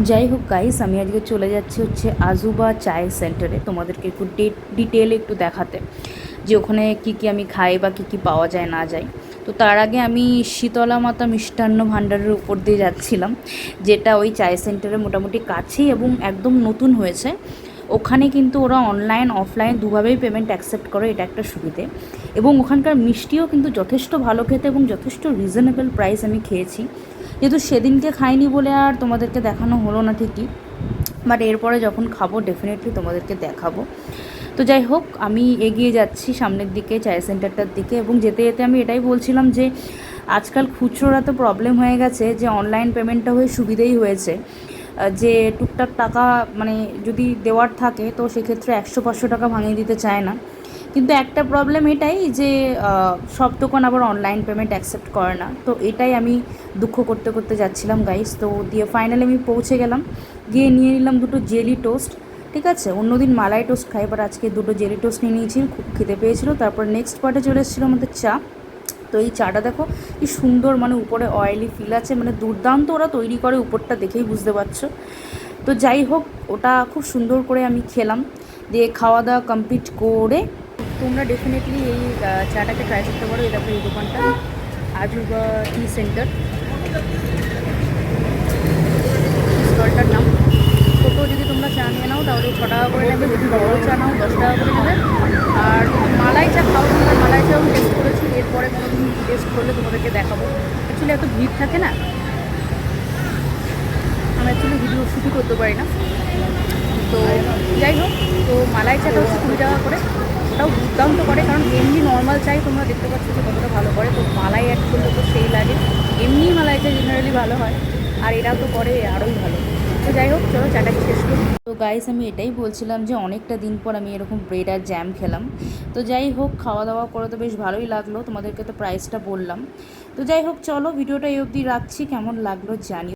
যাই হোক গাইস, আমি আজকে চলে যাচ্ছি হচ্ছে আজুবা চায় সেন্টারে তোমাদেরকে একটু ডিটেলে একটু দেখাতে যে ওখানে কি কি আমি খাই বা কি কি পাওয়া যায় না যায়। তো তার আগে আমি শীতলা মাতা মিষ্টান্ন ভাণ্ডারের উপর দিয়ে যাচ্ছিলাম, যেটা ওই চায় সেন্টারে মোটামুটি কাছেই এবং একদম নতুন হয়েছে। ওখানে কিন্তু ওরা অনলাইন অফলাইন দুভাবেই পেমেন্ট অ্যাকসেপ্ট করে, এটা একটা সুবিধে। এবং ওখানকার মিষ্টিও কিন্তু যথেষ্ট ভালো খেতে এবং যথেষ্ট রিজনেবল প্রাইস আমি খেয়েছি। যেহেতু সেদিনকে খাইনি বলে আর তোমাদেরকে দেখানো হলো না ঠিকই, বাট এরপরে যখন খাবো ডেফিনেটলি তোমাদেরকে দেখাবো। তো যাই হোক, আমি এগিয়ে যাচ্ছি সামনের দিকে চায় সেন্টারটার দিকে, এবং যেতে যেতে আমি এটাই বলছিলাম যে আজকাল খুচরোরা তো প্রবলেম হয়ে গেছে, যে অনলাইন পেমেন্টটা হয়ে সুবিধেই হয়েছে। যে টুকটাক টাকা মানে যদি দেওয়ার থাকে তো সেক্ষেত্রে 100-500 টাকা ভাঙিয়ে দিতে চায় না। কিন্তু একটা প্রবলেম এটাই যে সব দোকান আবার অনলাইন পেমেন্ট অ্যাকসেপ্ট করে না। তো এটাই আমি দুঃখ করতে করতে যাচ্ছিলাম গাইস। তো দিয়ে ফাইনালি আমি পৌঁছে গেলাম, গিয়ে নিয়ে নিলাম দুটো জেলি টোস্ট। ঠিক আছে, অন্যদিন মালাই টোস্ট খাই, বাট আজকে দুটো জেলি টোস্ট নিয়ে নিয়েছি, খুব খেতে পেয়েছিলো। তারপর নেক্সট পার্টে চলে এসেছিলো আমাদের চা। তো এই চাটা দেখো কি সুন্দর, মানে উপরে অয়েলি ফিল আছে, মানে দুর্দান্ত ওরা তৈরি করে, উপরটা দেখেই বুঝতে পারছো। তো যাই হোক, ওটা খুব সুন্দর করে আমি খেলাম, দিয়ে খাওয়া দাওয়া কমপ্লিট করে তোমরা ডেফিনেটলি এই চাটাকে ট্রাই করতে পারো। এটা এই দোকানটা আজুবা টি সেন্টার, স্টলটার নাম। ছোটো যদি তোমরা চা নিয়ে নাও তাহলে 6 টাকা করে নেবে, যদি বড়ো চা নাও 10 টাকা করে নেবে। আর মালাই চা খাও, তোমরা মালাই চাও আমি টেস্ট করেছি, এরপরে কোনো দিন টেস্ট করলে তোমাদেরকে দেখাবো। অ্যাকচুয়ালি এত ভিড় থাকে না, আমি অ্যাকচুয়ালি ভিডিও শ্যুটই করতে পারি না। তো যাই হোক, তো মালাই চাটা হচ্ছে 20 টাকা করে, ওটাও দুর্দান্ত করে, কারণ এমনি নর্মাল চাই তোমরা দেখতে পাচ্ছ যে কতটা ভালো করে, তো মালাই অ্যাড করলে তো সেই লাগে। এমনি মালাই চা জেনারেলি ভালো হয়, আর এরা তো করে আরোই ভালো। তো যাই হোক, চলো চাটাকে শেষ করি। তো গাইস, আমি এটাই বলছিলাম যে অনেকটা দিন পর আমি এরকম ব্রেড আর জ্যাম খেলাম। তো যাই হোক, খাওয়া দাওয়া করে তো বেশ ভালোই লাগলো, তোমাদেরকে তো প্রাইসটা বললাম। তো যাই হোক, চলো ভিডিওটা এই অবধি রাখছি, কেমন লাগলো জানি।